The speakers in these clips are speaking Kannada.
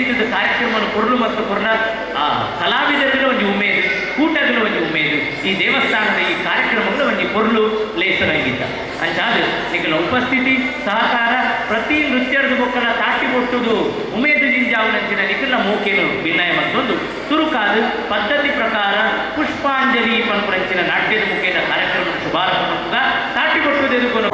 ಇಂತಿಂತದ ಕಾರ್ಯಕ್ರಮವನ್ನು ಕೊರಲು ಮತ್ತು ಕೊರಲ ಕಲಾವಿದರಿಗೆ ಒಂದು ಉಮೇದು ಕೂಟಗಳ ಒಂದು ಉಮೇದು ಈ ದೇವಸ್ಥಾನದ ಈ ಕಾರ್ಯಕ್ರಮಗಳು ಒಂದು ಕೊರಲು ಲೇಸರಂಗಿದ್ದ ಅಂಚಾದ ನಿಖಲ ಉಪಸ್ಥಿತಿ ಸಹಕಾರ ಪ್ರತಿ ನೃತ್ಯದ ಮಕ್ಕಳ ತಾಟಿ ಕೊಟ್ಟುದು ಉಮೇದು ಜಿಂಜಾವುನಂಚಿನ ನಿಖಲ ಮೋಕೆನು ಭಿನ್ನಯ ಮತ್ತೊಂದು ತುರುಕಾದ ಪದ್ಧತಿ ಪ್ರಕಾರ ಪುಷ್ಪಾಂಜಲಿ ಪಂಪರಂಚಿನ ನಾಟ್ಯದ ಮುಖೇನ ಕಾರ್ಯಕ್ರಮ ಶುಭಾರಂಭ ತಾಟಿ ಕೊಟ್ಟುದು ಎದುಕೊಂಡು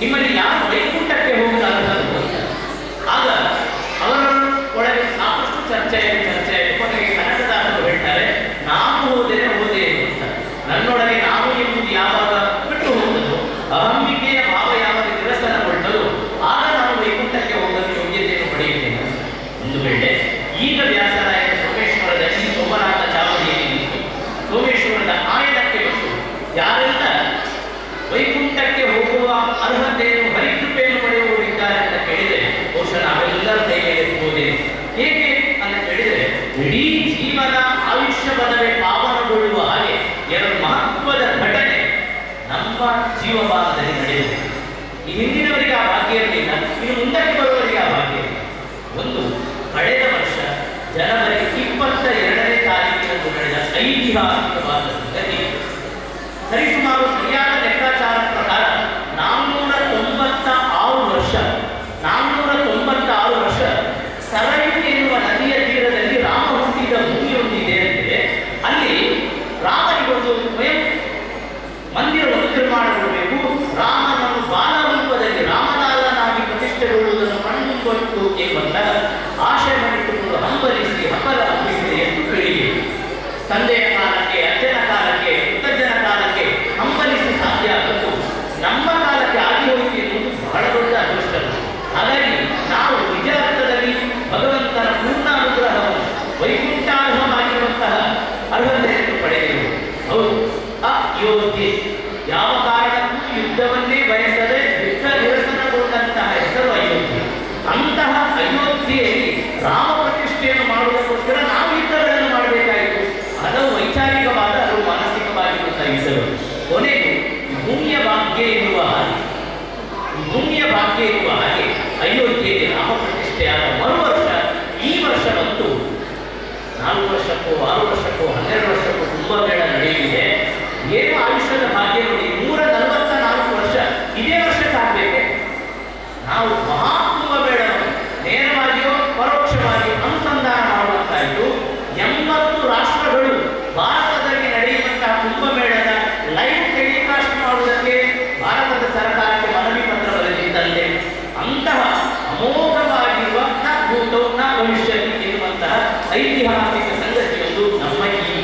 ನಿಮ್ಮಲ್ಲಿ ಯಾರು ವೈಕುಂಠಕ್ಕೆ ಹೋಗಲಾರದು ಆಗ ಅವರ ಒಳಗೆ ಸಾಕಷ್ಟು ಚರ್ಚೆ ಕೊನೆಗೆ ಕನ್ನಡದಾರರು ಹೇಳ್ತಾರೆ ನಾನು ಹೋದೆ ಅಂತ ನನ್ನೊಳಗೆ ನಾವು ಎಂಬುದು ಯಾವಾಗ ಬಿಟ್ಟು ಹೋದದು ಅಹಂಬಿಕೆಯ ಭಾವ ಯಾವಾಗ ನಿರಸನಗೊಳ್ಳದು ಆಗ ನಾನು ವೈಕುಂಠಕ್ಕೆ ಹೋಗಲು ಯೋಗ್ಯತೆಯನ್ನು ಪಡೆಯುತ್ತೇನೆ. ಒಂದು ವೇಳೆ ಈಗ ವ್ಯಾಸರಾಯನ ಸೋಮೇಶ್ವರದ ಈ ಸೋಮನಾಥ ಚಾವಡಿಯಲ್ಲಿ ಸೋಮೇಶ್ವರದ ಆಯನಕ್ಕೆ ಬಿಟ್ಟು ಯಾರೆಲ್ಲ ವೈಕುಂಠಕ್ಕೆ ಹೋಗುವ ಅರ್ಹತೆಯನ್ನು ಹರಿಕೃಪೆಯನ್ನು ಪಡೆಯುವವರಿದ್ದಾರೆ ಅಂತ ಕೇಳಿದರೆ ಬಹುಶಃ ನಾವೆಲ್ಲರ ಕೈಗೆ ಎತ್ತುವುದೇ ಹೇಗೆ ಅಂತ ಕೇಳಿದರೆ ಇಡೀ ಜೀವನ ಆಯುಷ್ಯ ಬಲವೇ ಪಾವನಗೊಳ್ಳುವ ಹಾಗೆ ಎರಡು ಮಹತ್ವದ ಘಟನೆ ನಮ್ಮ ಜೀವಮಾನದಲ್ಲಿ ನಡೆಯುತ್ತೆ. ಈ ಹಿಂದಿನವರಿಗೆ ಆ ಭಾಗ್ಯ ಇರಲಿಲ್ಲ, ಇನ್ನು ಮುಂದಕ್ಕೆ ಬರುವವರಿಗೆ ಆ ಭಾಗ್ಯ ಇಲ್ಲ. ಒಂದು ಕಳೆದ ವರ್ಷ ಜನವರಿ 22ನೇ ತಾರೀಕಿನಂದು ನಡೆದ ಐತಿಹಾಸಿಕವಾದ ಸಂಗತಿ ಸರಿಸುಮಾರು ಸರಿಯಾದ ಲೆಕ್ಕಾಚಾರ ಪ್ರಕಾರ 496 ವರ್ಷ ಸರಯು ಎನ್ನುವ ನದಿಯ ತೀರದಲ್ಲಿ ರಾಮ ಹುಟ್ಟಿದ ಭೂಮಿಯೊಂದಿದೆ ಅಂತಿದೆ. ಅಲ್ಲಿ ರಾಮನಿಗೊಂದು ಸ್ವಯಂ ಮಂದಿರವನ್ನು ನಿರ್ಮಾಣ ತಂದೆಯ ಕಾಲಕ್ಕೆ, ಅಜ್ಜನ ಕಾಲಕ್ಕೆ, ಮುತ್ತಜ್ಜನ ಕಾಲಕ್ಕೆ ಹಂಬಲಿಸಿ ಸಾಧ್ಯ ಆದದ್ದು ನಮ್ಮ ಕಾಲಕ್ಕೆ ಆಗಿ ಹೋಯಿತು ಎನ್ನುವುದು ಬಹಳ ದೊಡ್ಡ ಅದೃಷ್ಟ. ಹಾಗಾಗಿ ನಾವು ನಿಜ ಅರ್ಥದಲ್ಲಿ ಭಗವಂತನ ಪೂರ್ಣ ಅನುಗ್ರಹವನ್ನು ವೈಕುಂಠಾರ್ಹವಾಗಿರುವಂತಹ ಅರ್ಹತೆಯನ್ನು ಪಡೆದರು. ಹೌದು, ಅಯೋಧ್ಯೆ ಯಾವ ಕಾರಣಕ್ಕೂ ಯುದ್ಧವನ್ನೇ ಬಯಸದೆ ಯುದ್ಧ ನಿರಸನಗೊಂಡಂತಹ ಹೆಸರು ಅಯೋಧ್ಯೆ. ಅಂತಹ ಅಯೋಧ್ಯೆಯಲ್ಲಿ ರಾಮ ಪ್ರತಿಷ್ಠೆಯನ್ನು ಮಾಡುವುದಕ್ಕೋಸ್ಕರ ನಾವು ಯುದ್ಧಗಳನ್ನು ಮಾಡಬೇಕಾಯಿತು. ಅದು ವೈಚಾರಿಕವಾದ ಅದು ಮಾನಸಿಕವಾಗಿರುವಂತಹ ಯುದ್ಧಗಳು. ಕೊನೆಗೂ ಭೂಮಿಯ ಭಾಗ್ಯ ಎನ್ನುವ ಹಾಗೆ ಅಯೋಧ್ಯೆಯಲ್ಲಿ ರಾಮ ಪ್ರತಿಷ್ಠೆಯಾದ ಮರುವರ್ಷ ಈ ವರ್ಷ ಬಂತು. 4 ವರ್ಷಕ್ಕೋ 6 ವರ್ಷಕ್ಕೋ 12 ವರ್ಷಕ್ಕೋ ಕುಂಭಮೇಳ ನಡೆಯಲಿದೆ. ಏನು ಆಯುಷ್ಯದ ಭಾಗ್ಯ ನೋಡಿ, 144 ವರ್ಷ ಇದೇ ವರ್ಷಕ್ಕಾಗಬೇಕೆ? ನಾವು ಮಹಾಕುಂಭಮೇಳವನ್ನು ನೇರವಾಗಿಯೋ ಪರೋಕ್ಷವಾಗಿ ಅನುಸಂಧಾನ ಮಾಡುವಂತಾಯಿತು. 80 ರಾಷ್ಟ್ರಗಳು ಭಾರತದಲ್ಲಿ ನಡೆಯುವಂತಹ ಕುಂಭಮೇಳದ ಲೈವ್ ಟೆಲಿಕಾಸ್ಟ್ ಮಾಡುವುದಕ್ಕೆ ಭಾರತದ ಸರ್ಕಾರಕ್ಕೆ ಮನವಿ ಪತ್ರ ಬರೆದಿದ್ದಂತೆ ಅಂತಹ ಅಮೋಘವಾಗಿರುವ ನ ಭೂತೋ ನ ಭವಿಷ್ಯತಿ ಎನ್ನುವಂತಹ ಐತಿಹಾಸಿಕ ಸಂಗತಿಯೊಂದು ನಮ್ಮ ಈ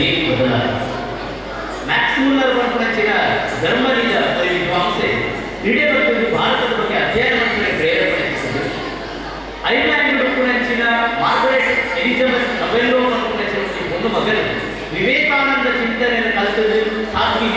ಏನು ಬದಲಾಗಿದೆ. ಮ್ಯಾಕ್ಸ್ ಮುಲ್ಲರ್ ಪಂಪನಂಚಿನ ಜರ್ಮನಿಯ ವಿದ್ವಾಂಸೆ ಇಡೀ ಬಗ್ಗೆ ಭಾರತದ ಬಗ್ಗೆ ಅಧ್ಯಯನ ಮಾಡಿದರೆ ಪ್ರೇರೇಪಣೆ. ಐರ್ಲೆಂಡ್ ಪಂಪನಂಚಿನ ಮಾರ್ಗರೆಟ್ ಎಲಿಜಬೆತ್ ನೊಬೆಲ್ಲೋ ಪಂಪನಂಚಿನ ಒಂದು ಮಗನು ವಿವೇಕಾನಂದ ಚಿಂತನೆಯನ್ನು ಕಲಿತದ್ದು ಸಾಧ್ವಿ.